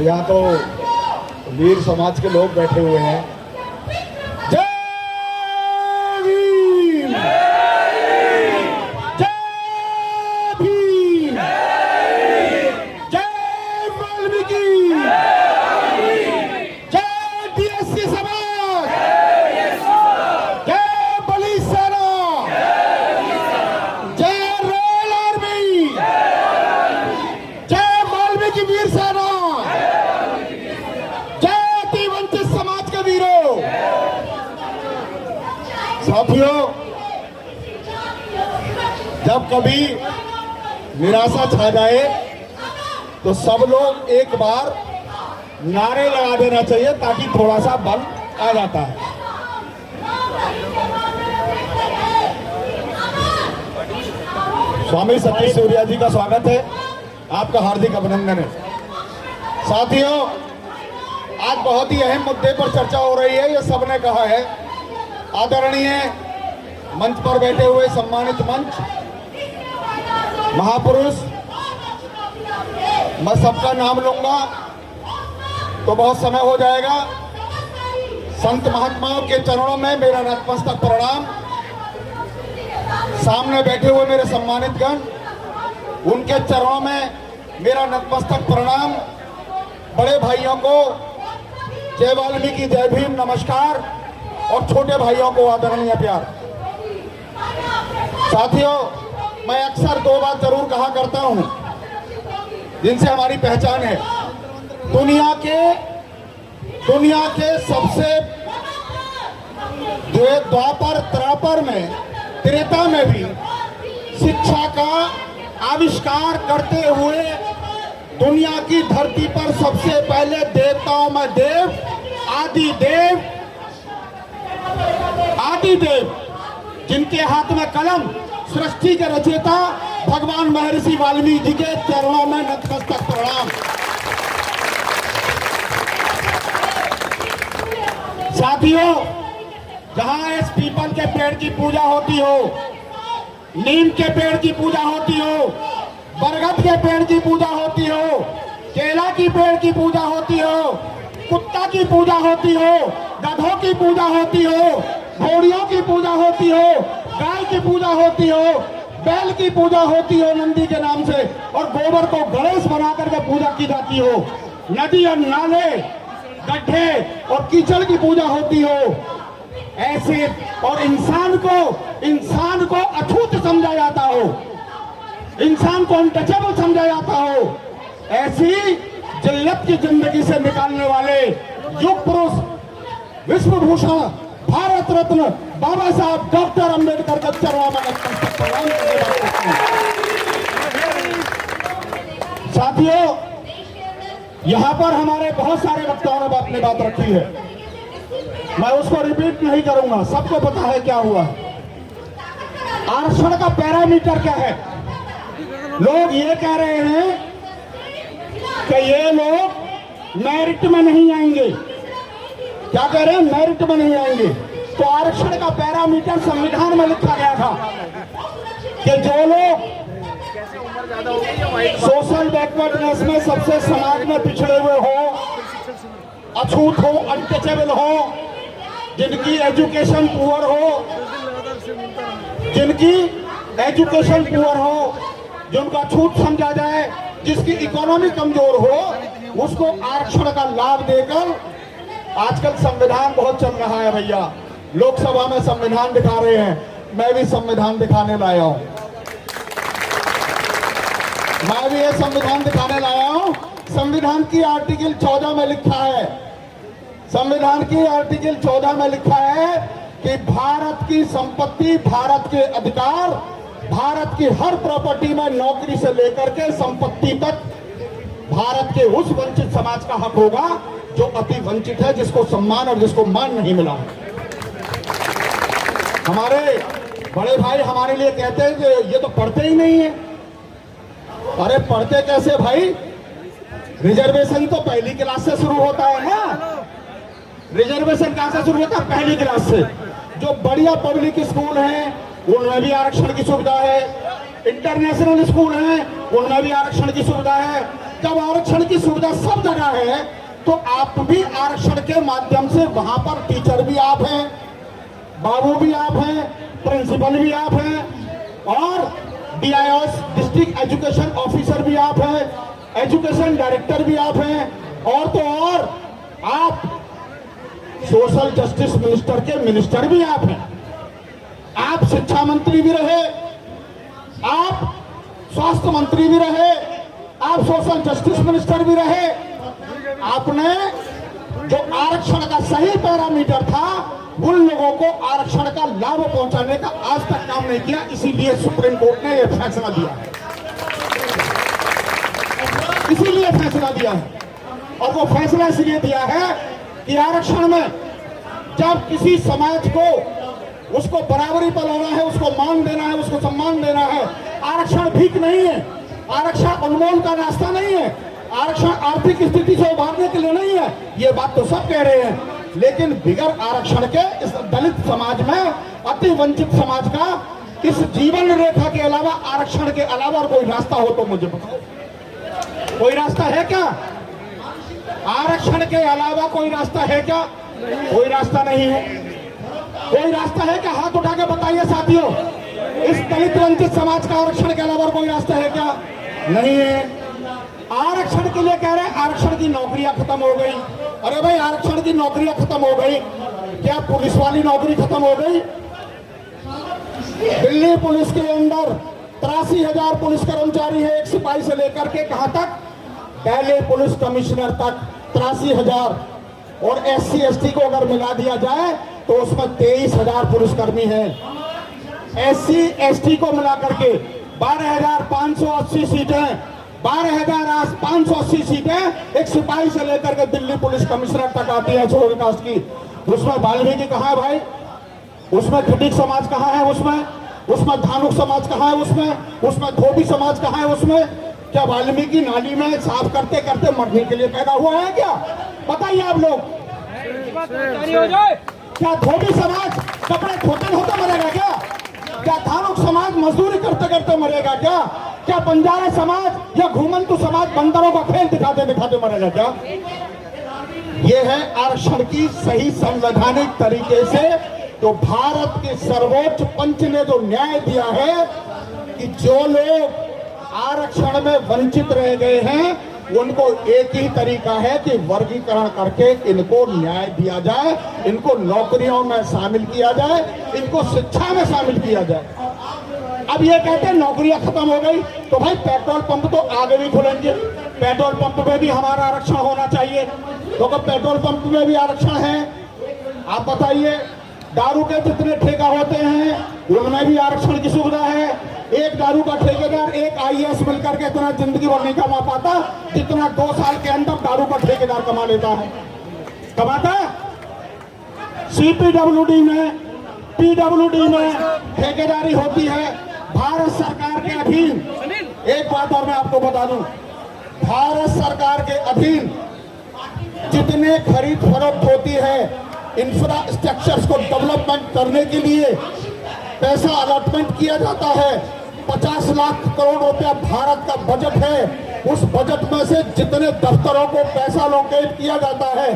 यहाँ तो वीर समाज के लोग बैठे हुए हैं। जय भीम, जय भीम, जय वाल्मीकि, जय डीएससी समाज, जय बलि सेना, जय रॉयल आर्मी, जय वाल्मीकि वीर सेना, साथियों, जब कभी निराशा छा जाए तो सब लोग एक बार नारे लगा देना चाहिए ताकि थोड़ा सा बल आ जाता है। स्वामी सतीश सूर्या जी का स्वागत है, आपका हार्दिक अभिनंदन है। साथियों, आज बहुत ही अहम मुद्दे पर चर्चा हो रही है, ये सबने कहा है। आदरणीय मंच पर बैठे हुए सम्मानित मंच महापुरुष, मैं सबका नाम लूंगा तो बहुत समय हो जाएगा। संत महात्माओं के चरणों में मेरा नतमस्तक प्रणाम। सामने बैठे हुए मेरे सम्मानित गण, उनके चरणों में मेरा नतमस्तक प्रणाम। बड़े भाइयों को जय वाल्मीकि, जय भीम, नमस्कार। और छोटे भाइयों को आदरणीय प्यार। साथियों, मैं अक्सर दो बात जरूर कहा करता हूं जिनसे हमारी पहचान है। दुनिया के सबसे द्वापर त्रापर में, त्रेता में भी शिक्षा का आविष्कार करते हुए दुनिया की धरती पर सबसे पहले देवताओं में देव, आदिदेव, जिनके हाथ में कलम, सृष्टि के रचयिता भगवान महर्षि वाल्मीकि जी के चरणों में नतमस्तक प्रणाम। साथियों, जहां इस पीपल के पेड़ की पूजा होती हो, नीम के पेड़ की पूजा होती हो, बरगद के पेड़ की पूजा होती हो, केला की पेड़ की पूजा होती हो, कुत्ता की पूजा होती हो, गधों की पूजा होती हो, घोड़ियों की पूजा होती हो, गाय की पूजा होती हो, बैल की पूजा होती हो नंदी के नाम से, और गोबर को गणेश बना करके पूजा की जाती हो, नदी और नाले, गड्ढे और कीचड़ की पूजा होती हो, ऐसे, और इंसान को अछूत समझा जाता हो, इंसान को अनटचेबल समझा जाता हो, ऐसी जिल्लत की जिंदगी से निकालने वाले युग पुरुष, विश्व भूषण, भारत रत्न बाबा साहब डॉक्टर अंबेडकर का चरणों में नतमस्तक प्रणाम करते हैं। साथियों, यहाँ पर हमारे बहुत सारे वक्ताओं ने अपनी बात रखी है, मैं उसको रिपीट नहीं करूंगा, सबको पता है क्या हुआ। आरक्षण का पैरामीटर क्या है? लोग ये कह रहे हैं कि ये लोग मेरिट में नहीं आएंगे। क्या कह रहे हैं? मेरिट में नहीं आएंगे। तो आरक्षण का पैरामीटर संविधान में लिखा गया था कि जो लोग सोशल बैकवर्डनेस में सबसे समाज में पिछड़े हुए हो, अछूत हो, अनटचेबल हो, जिनकी एजुकेशन पुअर हो, जिनको अछूत समझा जाए, जिसकी इकोनॉमी कमजोर हो, उसको आरक्षण का लाभ देकर आजकल संविधान बहुत चल रहा है भैया। लोकसभा में संविधान दिखा रहे हैं, मैं भी संविधान दिखाने लाया हूं। मैं भी ये संविधान दिखाने लाया हूं। संविधान की आर्टिकल 14 में लिखा है, संविधान की आर्टिकल 14 में लिखा है कि भारत की संपत्ति, भारत के अधिकार, भारत की हर प्रॉपर्टी में नौकरी से लेकर के संपत्ति तक भारत के उस वंचित समाज का हक होगा जो अति वंचित है, जिसको सम्मान और जिसको मान नहीं मिला। हमारे बड़े भाई हमारे लिए कहते हैं कि ये तो पढ़ते ही नहीं है। अरे पढ़ते कैसे भाई? रिजर्वेशन तो पहली क्लास से शुरू होता है ना। रिजर्वेशन कहां से शुरू होता है? पहली क्लास से। जो बढ़िया पब्लिक स्कूल हैं उनमें भी आरक्षण की सुविधा है, इंटरनेशनल स्कूल हैं उनमें भी आरक्षण की सुविधा है, जब आरक्षण की सुविधा सब जगह है तो आप भी आरक्षण के माध्यम से वहां पर टीचर भी आप हैं, बाबू भी आप हैं, प्रिंसिपल भी आप हैं और DIOS डिस्ट्रिक्ट एजुकेशन ऑफिसर भी आप हैं, एजुकेशन डायरेक्टर भी आप हैं और तो और आप सोशल जस्टिस मिनिस्टर के मिनिस्टर भी आप हैं, आप शिक्षा मंत्री भी रहे, आप स्वास्थ्य मंत्री भी रहे, आप सोशल जस्टिस मिनिस्टर भी रहे। आपने जो आरक्षण का सही पैरामीटर था उन लोगों को आरक्षण का लाभ पहुंचाने का आज तक काम नहीं किया, इसीलिए सुप्रीम कोर्ट ने यह फैसला दिया है, इसीलिए फैसला दिया है। और वो फैसला इसलिए दिया है कि आरक्षण में जब किसी समाज को उसको बराबरी पर लाना है, उसको मान देना है, उसको सम्मान देना है, आरक्षण भीख नहीं है, आरक्षण उन्मूलन का रास्ता नहीं है, आरक्षण आर्थिक स्थिति से उभारने के लिए नहीं है। ये बात तो सब कह रहे हैं, लेकिन बिगर आरक्षण के इस दलित समाज में, अति वंचित समाज का इस जीवन रेखा के अलावा, आरक्षण के अलावा कोई रास्ता हो तो मुझे बताओ। कोई रास्ता है क्या? आरक्षण के अलावा कोई रास्ता है क्या? कोई रास्ता नहीं है। कोई रास्ता है क्या? हाथ उठा के बताइए साथियों, इस दलित वंचित समाज का आरक्षण के अलावा कोई रास्ता है क्या? नहीं है। आरक्षण के लिए कह रहे हैं आरक्षण की नौकरियां खत्म हो गई। अरे भाई, आरक्षण की नौकरियां खत्म हो गई, क्या पुलिस वाली नौकरी खत्म हो गई? दिल्ली पुलिस के अंदर 83,000 पुलिस कर्मचारी है, एक सिपाही से लेकर के कहां तक, दिल्ली पुलिस कमिश्नर तक 83,000। और SC ST को अगर मिला दिया जाए तो उसमें 23,000 पुलिसकर्मी है। SC ST को मिला करके 12,580 सीटें, 12,580 सीटें एक सिपाही से लेकर के दिल्ली पुलिस कमिश्नर तक आती है शेड्यूल कास्ट की। उसमें वाल्मीकि कहाँ है भाई? उसमें खटीक समाज कहाँ है? उसमें धानुक समाज कहाँ है? उसमें धोबी समाज कहाँ है? उसमें क्या वाल्मीकि नाली में साफ करते करते मरने के लिए पैदा हुआ है क्या? बताइए आप लोग। क्या धोबी समाज कपड़े धोते धोते मरेगा क्या? क्या धानुक समाज मजदूरी करते करते मरेगा क्या? क्या बंजारा समाज या घूमंतु समाज बंदरों का खेल दिखाते दिखाते मरेगा क्या? ये है आरक्षण की सही संवैधानिक तरीके से तो भारत के सर्वोच्च पंच ने जो न्याय दिया है कि जो लोग आरक्षण में वंचित रह गए हैं उनको एक ही तरीका है कि वर्गीकरण करके इनको न्याय दिया जाए, इनको नौकरियों में शामिल किया जाए, इनको शिक्षा में शामिल किया जाए। अब ये कहते हैं नौकरियां खत्म हो गई तो भाई पेट्रोल पंप तो आगे भी खुलेंगे, पेट्रोल पंप में भी हमारा आरक्षण होना चाहिए। तो अगर पेट्रोल पंप में भी आरक्षण है, आप बताइए दारू के जितने ठेका होते हैं उनमें भी आरक्षण की सुविधा है। एक दारू का ठेकेदार एक IAS मिलकर के इतना जिंदगी भर नहीं कमा पाता जितना 2 साल के अंदर दारू का ठेकेदार कमा लेता है। कमाता है। CPWD में, PWD में ठेकेदारी होती है भारत सरकार के अधीन। एक बात और मैं आपको बता दूं, भारत सरकार के अधीन जितने खरीद फरोख्त होती है इंफ्रास्ट्रक्चर्स को डेवलपमेंट करने के लिए पैसा अलॉटमेंट किया जाता है। 50 लाख करोड़ रुपया भारत का बजट है। उस बजट में से जितने दफ्तरों को पैसा एलोकेट किया जाता है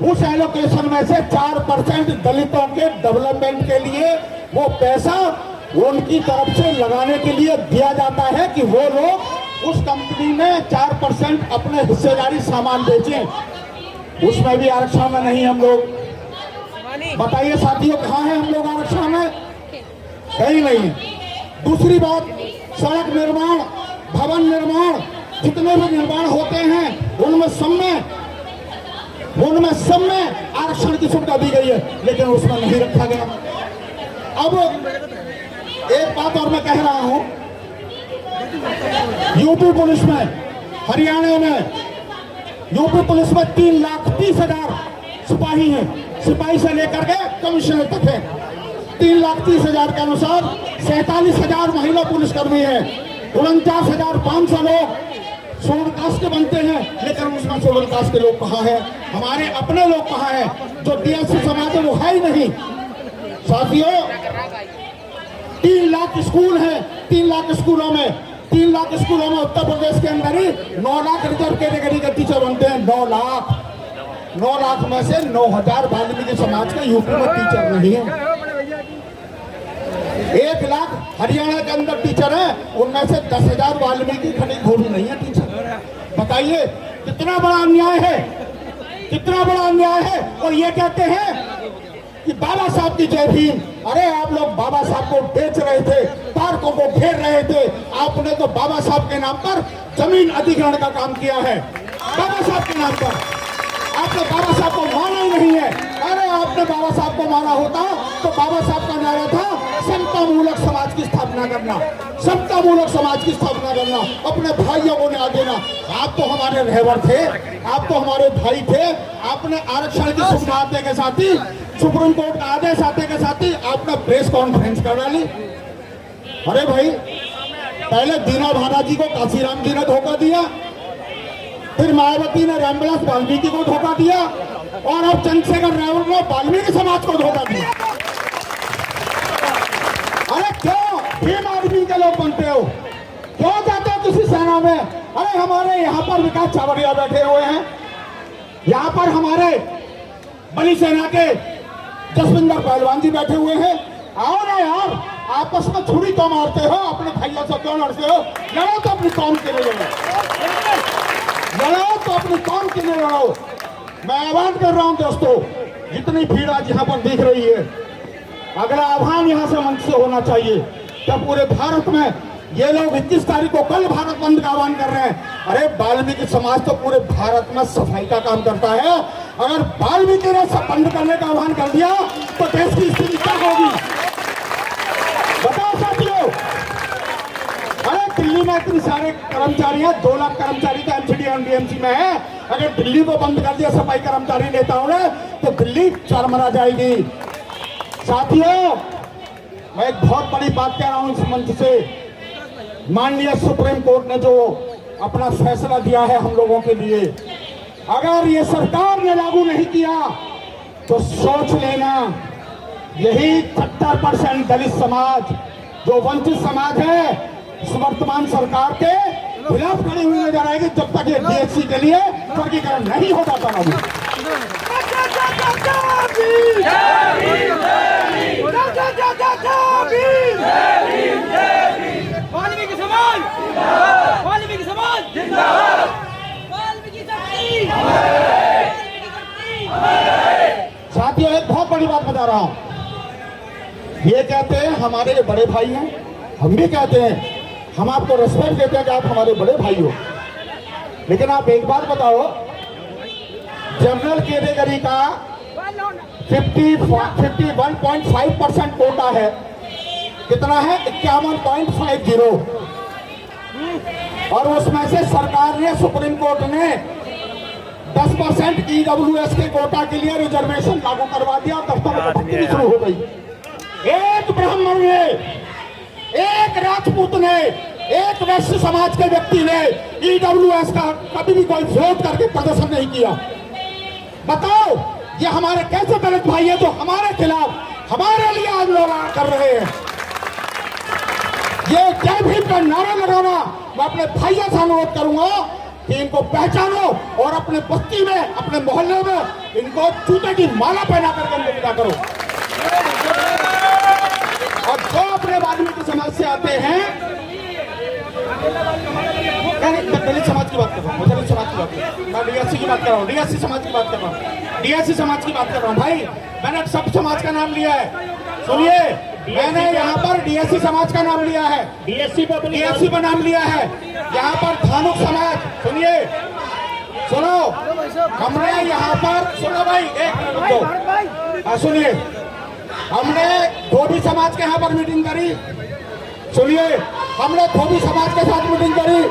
उस एलोकेशन में से 4% दलितों के डेवलपमेंट के लिए वो पैसा उनकी तरफ से लगाने के लिए दिया जाता है कि वो लोग उस कंपनी में 4% अपने हिस्सेदारी सामान बेचें। उसमें भी आरक्षण में नहीं हम लोग। बताइए साथियों, कहाँ है हम लोग आरक्षण में? कहीं नहीं। दूसरी बात, सड़क निर्माण, भवन निर्माण, जितने भी निर्माण होते हैं उनमें सब में आरक्षण की सुविधा दी गई है, लेकिन उसमें नहीं रखा गया। अब एक बात और मैं कह रहा हूं, यूपी पुलिस में, हरियाणा में यूपी पुलिस में 3,30,000 सिपाही हैं, सिपाही से लेकर के कमिश्नर तक है। 3,30,000 के अनुसार 47,000 महिला पुलिसकर्मी है, 49,500 लोग शेड्यूल कास्ट के बनते हैं, लेकिन उसमें शेड्यूल कास्ट के लोग कहाँ हैं? हमारे अपने लोग कहाँ हैं? जो DSC समाज है वो है ही नहीं। साथियों, 3 लाख स्कूल हैं, 3 लाख स्कूलों में 3 लाख स्कूलों में उत्तर प्रदेश के अंदर ही 9 लाख रिजर्व कैटेगरी के टीचर बनते हैं। 9 लाख में से 9,000 वाल्मीकि समाज के यूपी में टीचर नहीं है। 1 लाख हरियाणा के अंदर टीचर है, उनमें से 10,000 वाल्मीकि खनिज भूमि नहीं है टीचर। बताइए कितना बड़ा अन्याय है, कितना बड़ा अन्याय है। और ये कहते हैं कि बाबा साहब की जय भीम। अरे आप लोग बाबा साहब को बेच रहे थे, पार्कों को घेर रहे थे। आपने तो बाबा साहब के नाम पर जमीन अधिग्रहण का काम किया है। बाबा साहब के नाम पर आपने बाबा साहब को माना ही नहीं है। अरे आपने बाबा साहब को माना होता तो बाबा साहब का नारा था समता मूलक समाज की स्थापना करना, समता मूलक समाज की स्थापना करना, अपने भाइयों को न्याय देना। आप तो हमारे रहबर थे, आप तो हमारे भाई थे। आपने आरक्षण की सुविधा आते के साथ ही, सुप्रीम कोर्ट का आदेश आते के साथ ही आपने प्रेस कॉन्फ्रेंस करा ली। अरे भाई, पहले दीना भाना जी को काशीराम जी ने धोखा दिया, फिर मायावती ने रामविलास वाल्मीकि को धोखा दिया, और अब चंद्रशेखर रावत ने वाल्मीकि समाज को धोखा दिया। अरे क्यों भीम आदमी के लोग बनते हो, क्यों जाते हो किसी सेना में? अरे हमारे यहाँ पर विकास चावड़िया बैठे हुए हैं, यहाँ पर हमारे बली सेना के जसविंदर पहलवान जी बैठे हुए हैं। आओ ना यार, आपस में छुरी तो मारते हो, अपने भाइयों से क्यों लड़ते हो? लड़ो तो अपनी कौम के लिए लड़ो, तो अपनी कौम के लिए लड़ो। मैं आह्वान कर रहा हूं दोस्तों, जितनी भीड़ आज यहाँ पर दिख रही है, अगला आह्वान यहाँ से मंच से होना चाहिए कि पूरे भारत में ये लोग 21 तारीख को कल भारत बंद का आह्वान कर रहे हैं। अरे वाल्मीकि समाज तो पूरे भारत में सफाई का काम करता है। अगर वाल्मीकि ने सब बंद करने का आह्वान कर दिया तो देश की स्थिति क्या होगी? बताओ साथियों। अरे दिल्ली में इतने सारे कर्मचारी हैं, 2 लाख कर्मचारी तो एमसीडी और डीएमसी में है। अगर दिल्ली को बंद कर दिया सफाई कर्मचारी नेताओं ने तो दिल्ली चरमरा जाएगी। साथियों, मैं एक बहुत बड़ी बात कह रहा हूं इस मंच से। माननीय सुप्रीम कोर्ट ने जो अपना फैसला दिया है हम लोगों के लिए, अगर ये सरकार ने लागू नहीं किया तो सोच लेना, यही 70% दलित समाज जो वंचित समाज है इस वर्तमान सरकार के खिलाफ खड़ी हुई नजर आएगी जब तक ये डीएससी के लिए वर्गीकरण नहीं हो जाता। वाल्मीकि समाज, वाल्मीकि समाज जिंदाबाद, वाल्मीकि साथियों, एक बहुत बड़ी बात बता रहा हूं। ये कहते हैं हमारे बड़े भाई हैं, हम भी कहते हैं, हम आपको रिस्पेक्ट देते हैं कि आप हमारे बड़े भाई हो। लेकिन आप एक बात बताओ, जनरल कैटेगरी का 51.5% कोटा है। कितना है? 51.50। और उसमें से सरकार ने, सुप्रीम कोर्ट ने 10% EWS के कोटा के लिए रिजर्वेशन लागू करवा दिया। दफ्तर शुरू हो गई। एक ब्राह्मण ने, एक राजपूत ने, एक वैश्य समाज के व्यक्ति ने EWS का कभी भी कोई वोट करके प्रदर्शन नहीं किया। बताओ, ये हमारे कैसे दलित भाई है जो हमारे खिलाफ, हमारे लिए आंदोलन कर रहे हैं? ये जय भीम का नारा लगाना, मैं अपने भाइयों से अनुरोध करूंगा कि इनको पहचानो और अपने बस्ती में, अपने मोहल्ले में इनको जूते की माला पहना करके इनको विदा करो। और जो अपने वाल्मीकि समाज से आते हैं, दलित समाज की बात कर रहा हूँ, दलित समाज की बात कर रहा हूँ, मैं डीएससी की बात कर रहा हूँ, डीएससी समाज की बात कर रहा हूँ, डीएससी समाज की बात कर रहा हूँ। भाई, मैंने सब समाज का नाम लिया है। सुनिए, मैंने यहाँ पर डीएससी समाज का नाम लिया है, डीएससी पर नाम लिया है। यहाँ पर धानुक समाज, सुनिए, सुनो, हमने यहाँ पर, सुनो भाई, एक मिनट सुनिए, हमने धोबी समाज के यहाँ पर मीटिंग करी। सुनिए, हमने धोबी समाज के साथ मीटिंग करी,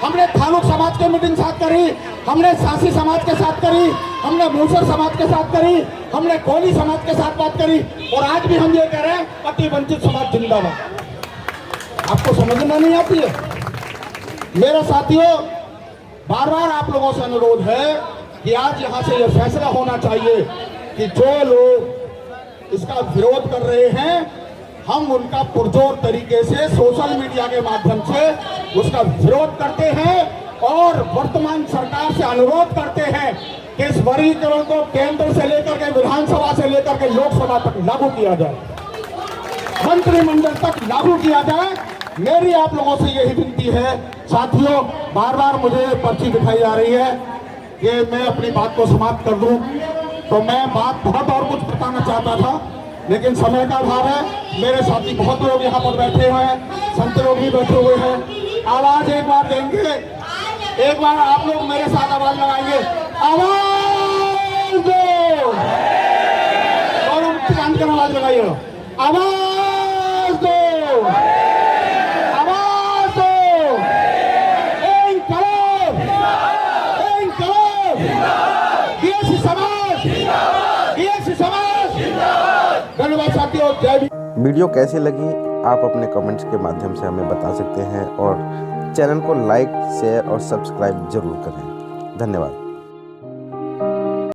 हमने धानुक समाज की मीटिंग साथ करी, हमने सासी समाज के साथ करी, हमने मूसर समाज के साथ करी, हमने कोली समाज के साथ बात करी, और आज भी हम ये कह रहे हैं अति वंचित समाज जिंदाबाद। आपको समझना नहीं आती है? मेरे साथियों, बार बार आप लोगों से अनुरोध है कि आज यहाँ से यह फैसला होना चाहिए कि जो लोग इसका विरोध कर रहे हैं हम उनका पुरजोर तरीके से सोशल मीडिया के माध्यम से उसका विरोध करते हैं और वर्तमान सरकार से अनुरोध करते हैं कि इस वर्गीकरण को केंद्र से लेकर के विधानसभा से लेकर के लोकसभा तक लागू किया जाए, मंत्रिमंडल तक लागू किया जाए। मेरी आप लोगों से यही विनती है। साथियों, बार बार मुझे पर्ची दिखाई जा रही है कि मैं अपनी बात को समाप्त कर दूं, तो मैं बात बहुत और कुछ बताना चाहता था, लेकिन समय का अभाव है। मेरे साथी बहुत लोग यहाँ पर बैठे हुए हैं, संत लोग भी बैठे हुए हैं। आवाज एक बार देंगे, एक बार आप लोग मेरे साथ आवाज लगाएंगे, आवाज दो, और उनकी कान कर आवाज लगाइए, आवाज दो, आवाज दो, इनकलाब, इनकलाब, बीएससी समाज, बीएससी समाज। धन्यवाद साथियों, जय भीम। वीडियो कैसी लगी आप अपने कमेंट्स के माध्यम से हमें बता सकते हैं और चैनल को लाइक, शेयर और सब्सक्राइब जरूर करें। धन्यवाद।